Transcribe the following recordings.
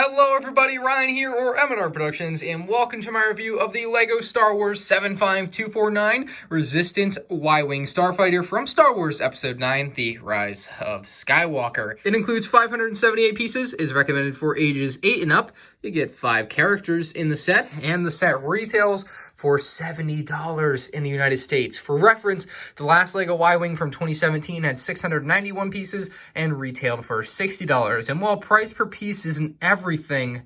Hello everybody, Ryan here, or MandRproductions, and welcome to my review of the LEGO Star Wars 75249 Resistance Y-Wing Starfighter from Star Wars Episode 9, The Rise of Skywalker. It includes 578 pieces, is recommended for ages 8 and up. You get 5 characters in the set, and the set retails for $70 in the United States. For reference, the last LEGO Y-Wing from 2017 had 691 pieces and retailed for $60. And while price per piece isn't everything,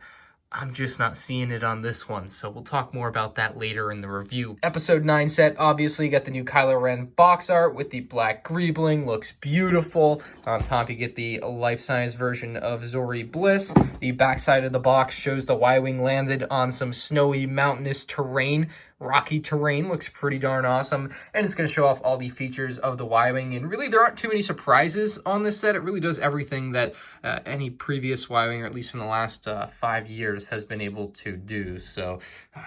I'm just not seeing it on this one, so we'll talk more about that later in the review. Episode 9 set, obviously, got the new Kylo Ren box art with the black greebling, looks beautiful. On top, you get the life-size version of Zorri Bliss. The backside of the box shows the Y-Wing landed on some snowy, mountainous terrain. Rocky terrain, looks pretty darn awesome, and it's going to show off all the features of the Y-Wing, and really there aren't too many surprises on this set. It really does everything that any previous Y-Wing, or at least from the last 5 years, has been able to do, so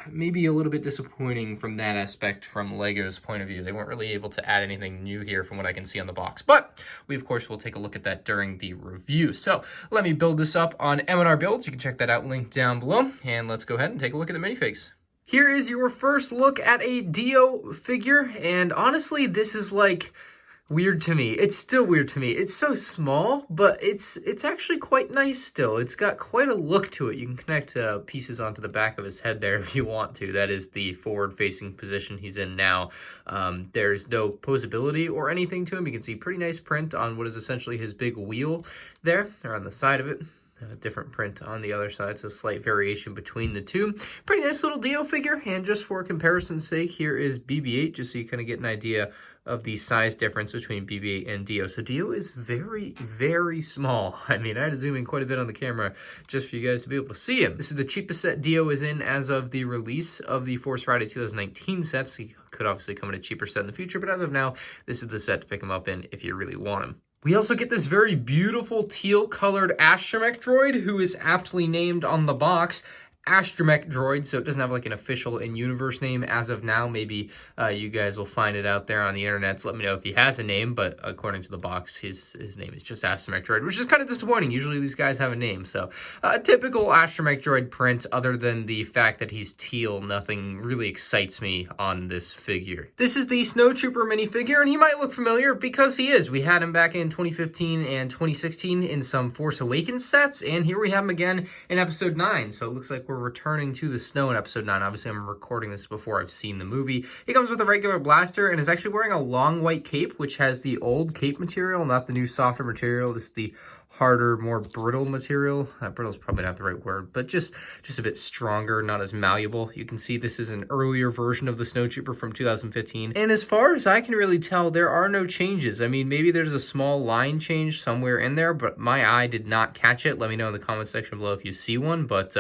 maybe a little bit disappointing from that aspect from LEGO's point of view. They weren't really able to add anything new here from what I can see on the box, but we of course will take a look at that during the review. So let me build this up on M&R Builds. You can check that out, linked down below, and let's go ahead and take a look at the minifigs. Here is your first look at a D-0 figure, and honestly, this is like weird to me. It's still weird to me. It's so small, but it's actually quite nice still. It's got quite a look to it. You can connect pieces onto the back of his head there if you want to. That is the forward-facing position he's in now. There's no posability or anything to him. You can see pretty nice print on what is essentially his big wheel there, or on the side of it. A different print on the other side, so slight variation between the two. Pretty nice little D-0 figure, and just for comparison's sake, here is BB-8, just so you kind of get an idea of the size difference between BB-8 and D-0. So D-0 is very, very small. I mean, I had to zoom in quite a bit on the camera just for you guys to be able to see him. This is the cheapest set D-0 is in as of the release of the Force Friday 2019 set, so he could obviously come in a cheaper set in the future, but as of now, this is the set to pick him up in if you really want him. We also get this very beautiful teal-colored Astromech Droid, who is aptly named on the box Astromech Droid, so it doesn't have like an official in-universe name as of now. Maybe you guys will find it out there on the internet. So let me know if he has a name, but according to the box, his name is just Astromech Droid, which is kind of disappointing. Usually these guys have a name, so a typical Astromech Droid print. Other than the fact that he's teal, nothing really excites me on this figure. This is the Snowtrooper minifigure, and he might look familiar because he is. We had him back in 2015 and 2016 in some Force Awakens sets, and here we have him again in Episode 9, so it looks like we're returning to the snow in Episode 9. Obviously, I'm recording this before I've seen the movie. He comes with a regular blaster and is actually wearing a long white cape, which has the old cape material, not the new softer material. This is the harder, more brittle material. Brittle is probably not the right word, but just a bit stronger, not as malleable. You can see this is an earlier version of the Snowtrooper from 2015. And as far as I can really tell, there are no changes. I mean, maybe there's a small line change somewhere in there, but my eye did not catch it. Let me know in the comment section below if you see one, but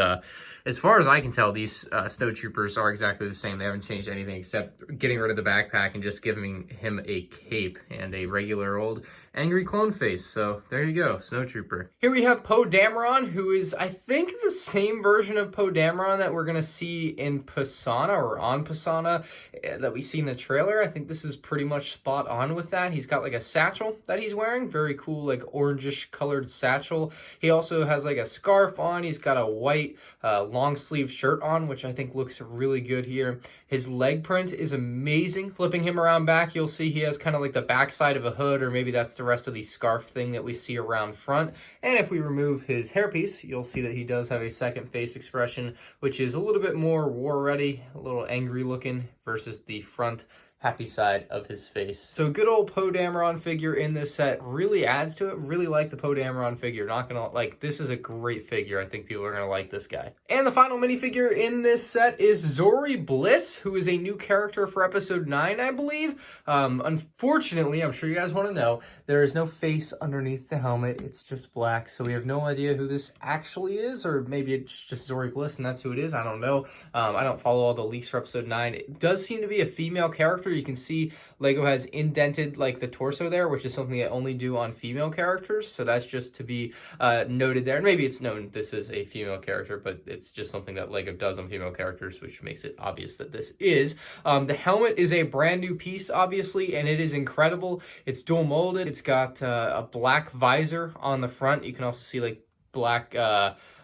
as far as I can tell, these Snowtroopers are exactly the same. They haven't changed anything except getting rid of the backpack and just giving him a cape and a regular old angry clone face. So there you go, Snowtrooper. Here we have Poe Dameron, who is, I think, the same version of Poe Dameron that we're going to see in Pisana, or on Pisana, that we see in the trailer. I think this is pretty much spot on with that. He's got like a satchel that he's wearing. Very cool, like orangish colored satchel. He also has like a scarf on. He's got a white long sleeve shirt on, which I think looks really good here. His leg print is amazing. Flipping him around back, you'll see he has kind of like the backside of a hood, or maybe that's the rest of the scarf thing that we see around front. And if we remove his hairpiece, you'll see that he does have a second face expression, which is a little bit more war ready, a little angry looking versus the front happy side of his face. So good old Poe Dameron figure in this set really adds to it. Really like the Poe Dameron figure. Not gonna, like, this is a great figure. I think people are gonna like this guy. And the final minifigure in this set is Zorri Bliss, who is a new character for Episode 9, I believe. Unfortunately, I'm sure you guys want to know, there is no face underneath the helmet. It's just black, so we have no idea who this actually is, or maybe it's just Zorri Bliss and that's who it is. I don't know. I don't follow all the leaks for Episode 9. It does seem to be a female character. You can see LEGO has indented like the torso there, which is something they only do on female characters. So that's just to be noted there. And maybe it's known this is a female character, but it's just something that LEGO does on female characters, which makes it obvious that this is. The helmet is a brand new piece, obviously, and it is incredible. It's dual molded. It's got a black visor on the front. You can also see like black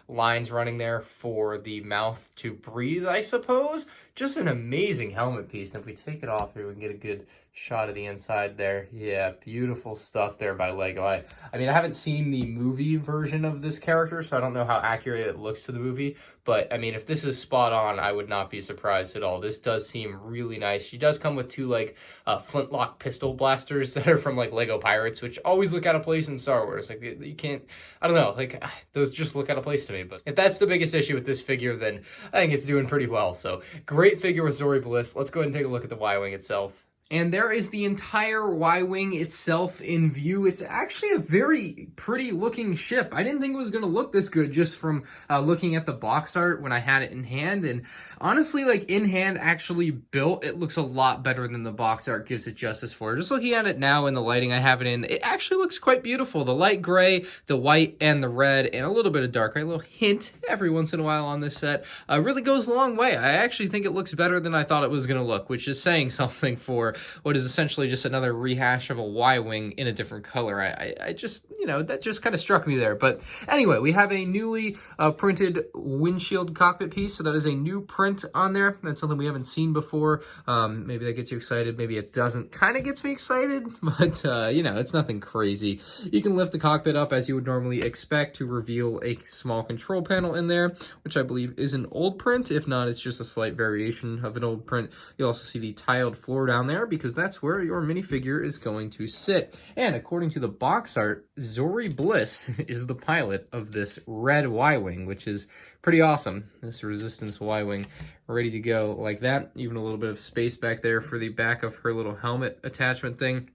lines running there for the mouth to breathe, I suppose. Just an amazing helmet piece. And if we take it off here, we can get a good shot of the inside there. Yeah, beautiful stuff there by LEGO. I mean, I haven't seen the movie version of this character, so I don't know how accurate it looks to the movie. But, I mean, if this is spot on, I would not be surprised at all. This does seem really nice. She does come with two, like, flintlock pistol blasters that are from, like, LEGO Pirates, which always look out of place in Star Wars. Like, you can't, I don't know, like, those just look out of place to me. But if that's the biggest issue with this figure, then I think it's doing pretty well. So, great figure with Zorri Bliss. Let's go ahead and take a look at the Y-Wing itself. And there is the entire Y-Wing itself in view. It's actually a very pretty looking ship. I didn't think it was going to look this good just from looking at the box art when I had it in hand. And honestly, like in hand, actually built, it looks a lot better than the box art gives it justice for. Just looking at it now in the lighting I have it in, it actually looks quite beautiful. The light gray, the white, and the red, and a little bit of dark gray, a little hint every once in a while on this set, really goes a long way. I actually think it looks better than I thought it was going to look, which is saying something for what is essentially just another rehash of a Y-Wing in a different color. I just, you know, that just kind of struck me there. But anyway, we have a newly printed windshield cockpit piece. So that is a new print on there. That's something we haven't seen before. Maybe that gets you excited. Maybe it doesn't. Kind of gets me excited, but, you know, it's nothing crazy. You can lift the cockpit up as you would normally expect to reveal a small control panel in there, which I believe is an old print. If not, it's just a slight variation of an old print. You'll also see the tiled floor down there because that's where your minifigure is going to sit. And according to the box art, Zorri Bliss is the pilot of this red Y-Wing, which is pretty awesome. This Resistance Y-Wing ready to go like that. Even a little bit of space back there for the back of her little helmet attachment thing.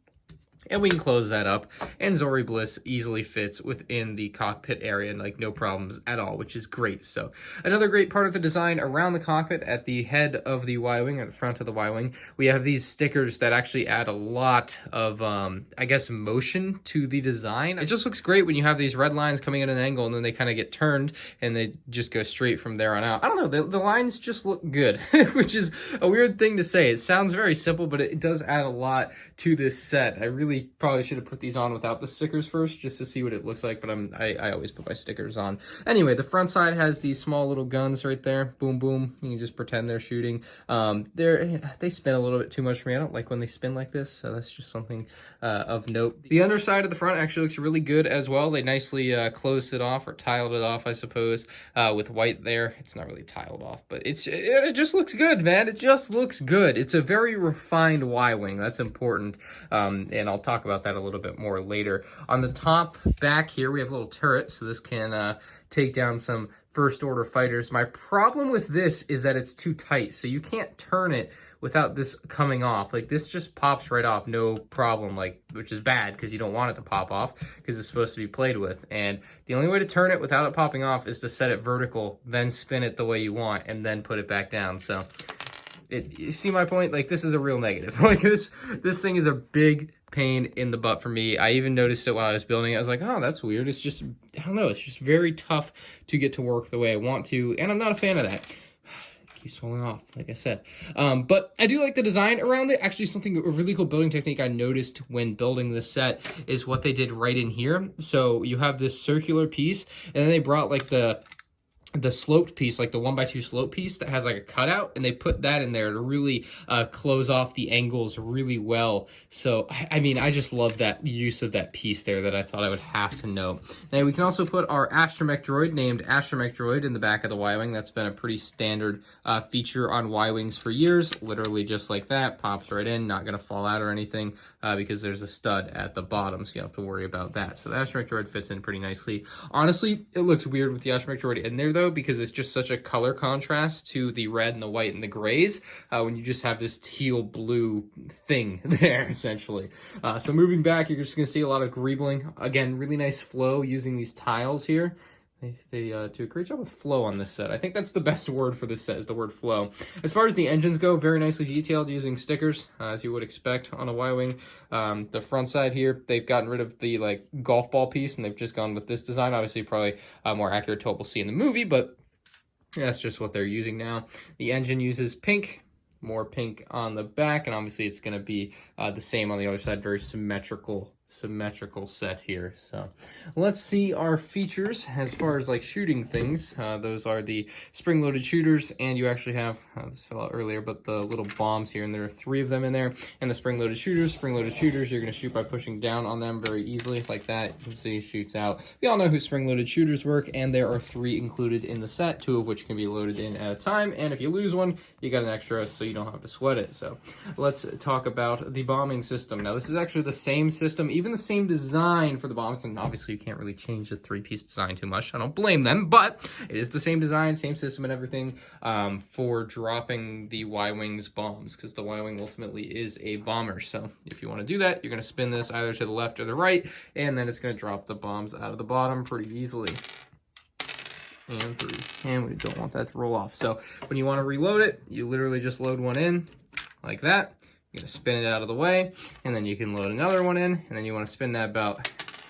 And we can close that up, and Zorri Bliss easily fits within the cockpit area, and like no problems at all, which is great. So another great part of the design around the cockpit at the head of the Y-Wing, at the front of the Y-Wing, we have these stickers that actually add a lot of, I guess, motion to the design. It just looks great when you have these red lines coming at an angle, and then they kind of get turned, and they just go straight from there on out. I don't know, the lines just look good, which is a weird thing to say. It sounds very simple, but it does add a lot to this set. I really probably should have put these on without the stickers first just to see what it looks like, but I always put my stickers on. Anyway, the front side has these small little guns right there. Boom, boom. You can just pretend they're shooting. They spin a little bit too much for me. I don't like when they spin like this, so that's just something of note. The underside of the front actually looks really good as well. They nicely closed it off, or tiled it off, I suppose, with white there. It's not really tiled off, but it just looks good, man. It just looks good. It's a very refined Y-Wing. That's important, and I'll talk about that a little bit more later. On the top back here, we have a little turret, so this can take down some First Order fighters. My problem with this is that it's too tight, so you can't turn it without this coming off. Like, this just pops right off, no problem, like, which is bad because you don't want it to pop off because it's supposed to be played with. And the only way to turn it without it popping off is to set it vertical, then spin it the way you want, and then put it back down. So you see my point? Like, this is a real negative. Like, this thing is a big pain in the butt for me. I even noticed it while I was building it. I was like, oh, that's weird. It's just, I don't know, it's just very tough to get to work the way I want to, and I'm not a fan of that. It keeps falling off, like I said. But I do like the design around it. Actually, a really cool building technique I noticed when building this set is what they did right in here. So you have this circular piece, and then they brought like the sloped piece, like the 1x2 slope piece that has like a cutout, and they put that in there to really close off the angles really well. So, I mean, I just love that use of that piece there that I thought I would have to know. Now, we can also put our Astromech Droid, named Astromech Droid, in the back of the Y-Wing. That's been a pretty standard feature on Y-Wings for years. Literally just like that, pops right in, not going to fall out or anything because there's a stud at the bottom, so you don't have to worry about that. So the Astromech Droid fits in pretty nicely. Honestly, it looks weird with the Astromech Droid in there, though, because it's just such a color contrast to the red and the white and the grays when you just have this teal blue thing there, essentially. So moving back, you're just going to see a lot of greebling. Again, really nice flow using these tiles here. They do a great job with flow on this set. I think that's the best word for this set, is the word flow. As far as the engines go, very nicely detailed using stickers, as you would expect on a Y-Wing. The front side here, they've gotten rid of the like golf ball piece, and they've just gone with this design. Obviously, probably more accurate to what we'll see in the movie, but that's just what they're using now. The engine uses pink. More pink on the back, and obviously it's going to be the same on the other side, very symmetrical symmetrical set here. So let's see our features as far as like shooting things. Those are the spring-loaded shooters, and you actually have, this fell out earlier, but the little bombs here, and there are 3 of them in there. And the spring-loaded shooters, you're going to shoot by pushing down on them very easily like that. You can see shoots out. We all know who spring-loaded shooters work, and there are 3 included in the set, 2 of which can be loaded in at a time. And if you lose one, you got an extra, so you don't have to sweat it. So let's talk about the bombing system. Now, this is actually the same system, even the same design for the bombs, and obviously you can't really change the 3-piece design too much. I don't blame them, but it is the same design, same system and everything for dropping the Y-Wing's bombs, because the Y-Wing ultimately is a bomber. So if you want to do that, you're going to spin this either to the left or the right, and then it's going to drop the bombs out of the bottom pretty easily. And 3. And we don't want that to roll off. So when you want to reload it, you literally just load one in like that. You're going to spin it out of the way, and then you can load another one in, and then you want to spin that about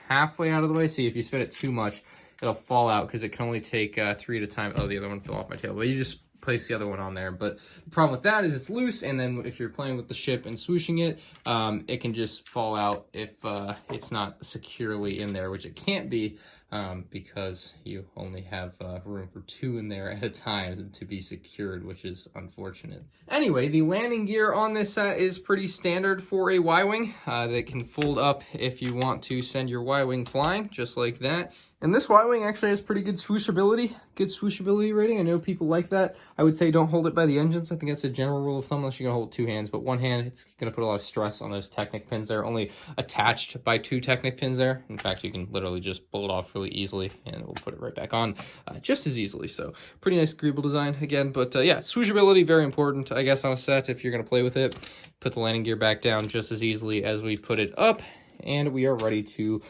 halfway out of the way. See, if you spin it too much, it'll fall out because it can only take 3 at a time. Oh, the other one fell off my tail. But you just place the other one on there. But the problem with that is it's loose, and then if you're playing with the ship and swooshing it, it can just fall out if it's not securely in there, which it can't be because you only have room for 2 in there at a time to be secured, which is unfortunate. Anyway, the landing gear on this set is pretty standard for a Y-Wing. They can fold up if you want to send your Y-Wing flying, just like that. And this Y-Wing actually has pretty good swooshability rating. I know people like that. I would say don't hold it by the engines. I think that's a general rule of thumb unless you're going to hold 2 hands. But one hand, it's going to put a lot of stress on those Technic pins. They're only attached by 2 Technic pins there. In fact, you can literally just pull it off really easily, and it will put it right back on just as easily. So pretty nice greeble design again. But yeah, swooshability, very important, I guess, on a set if you're going to play with it. Put the landing gear back down just as easily as we put it up. And we are ready to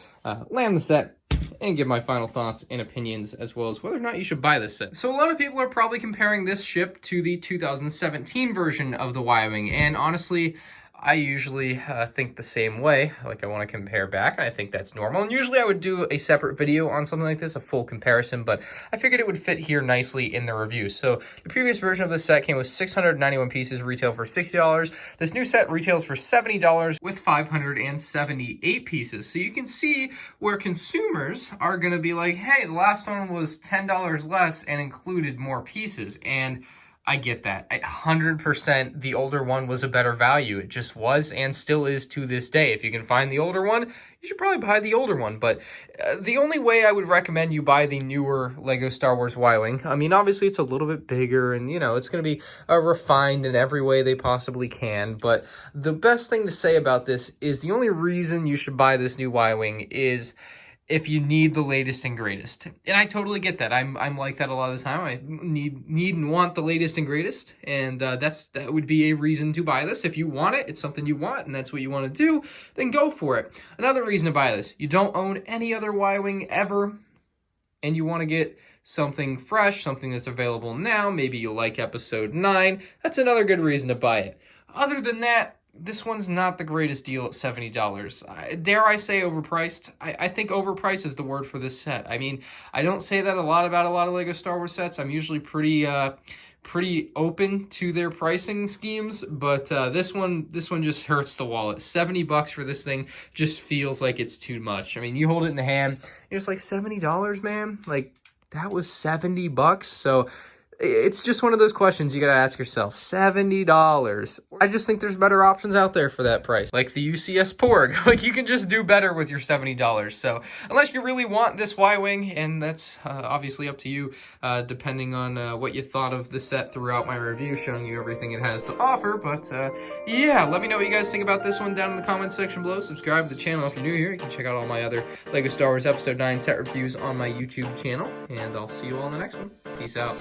land the set and give my final thoughts and opinions, as well as whether or not you should buy this set. So a lot of people are probably comparing this ship to the 2017 version of the Y-Wing, and honestly, I usually think the same way. Like, I want to compare back, and I think that's normal. And usually I would do a separate video on something like this, a full comparison, but I figured it would fit here nicely in the review. So the previous version of this set came with 691 pieces, retail for $60. This new set retails for $70 with 578 pieces. So you can see where consumers are going to be like, hey, the last one was $10 less and included more pieces. And I get that. 100% the older one was a better value. It just was and still is to this day. If you can find the older one, you should probably buy the older one. But the only way I would recommend you buy the newer LEGO Star Wars Y-Wing, I mean, obviously it's a little bit bigger and, you know, it's going to be refined in every way they possibly can. But the best thing to say about this is the only reason you should buy this new Y-Wing is if you need the latest and greatest. And I totally get that. I'm like that a lot of the time. I need and want the latest and greatest. And that would be a reason to buy this. If you want it, it's something you want, and that's what you want to do, then go for it. Another reason to buy this, you don't own any other Y-Wing ever, and you want to get something fresh, something that's available now. Maybe you like episode 9. That's another good reason to buy it. Other than that, this one's not the greatest deal at $70. Dare I say overpriced? I think overpriced is the word for this set. I mean, I don't say that a lot about a lot of LEGO Star Wars sets. I'm usually pretty open to their pricing schemes, but this one just hurts the wallet. $70 for this thing just feels like it's too much. I mean, you hold it in the hand, you're just like, $70, man? Like, that was $70? So it's just one of those questions you gotta ask yourself. $70. I just think there's better options out there for that price. Like the UCS Porg. Like, you can just do better with your $70. So unless you really want this Y-Wing, and that's obviously up to you, depending on what you thought of the set throughout my review, showing you everything it has to offer. But yeah, let me know what you guys think about this one down in the comments section below. Subscribe to the channel if you're new here. You can check out all my other LEGO Star Wars Episode 9 set reviews on my YouTube channel. And I'll see you all in the next one. Peace out.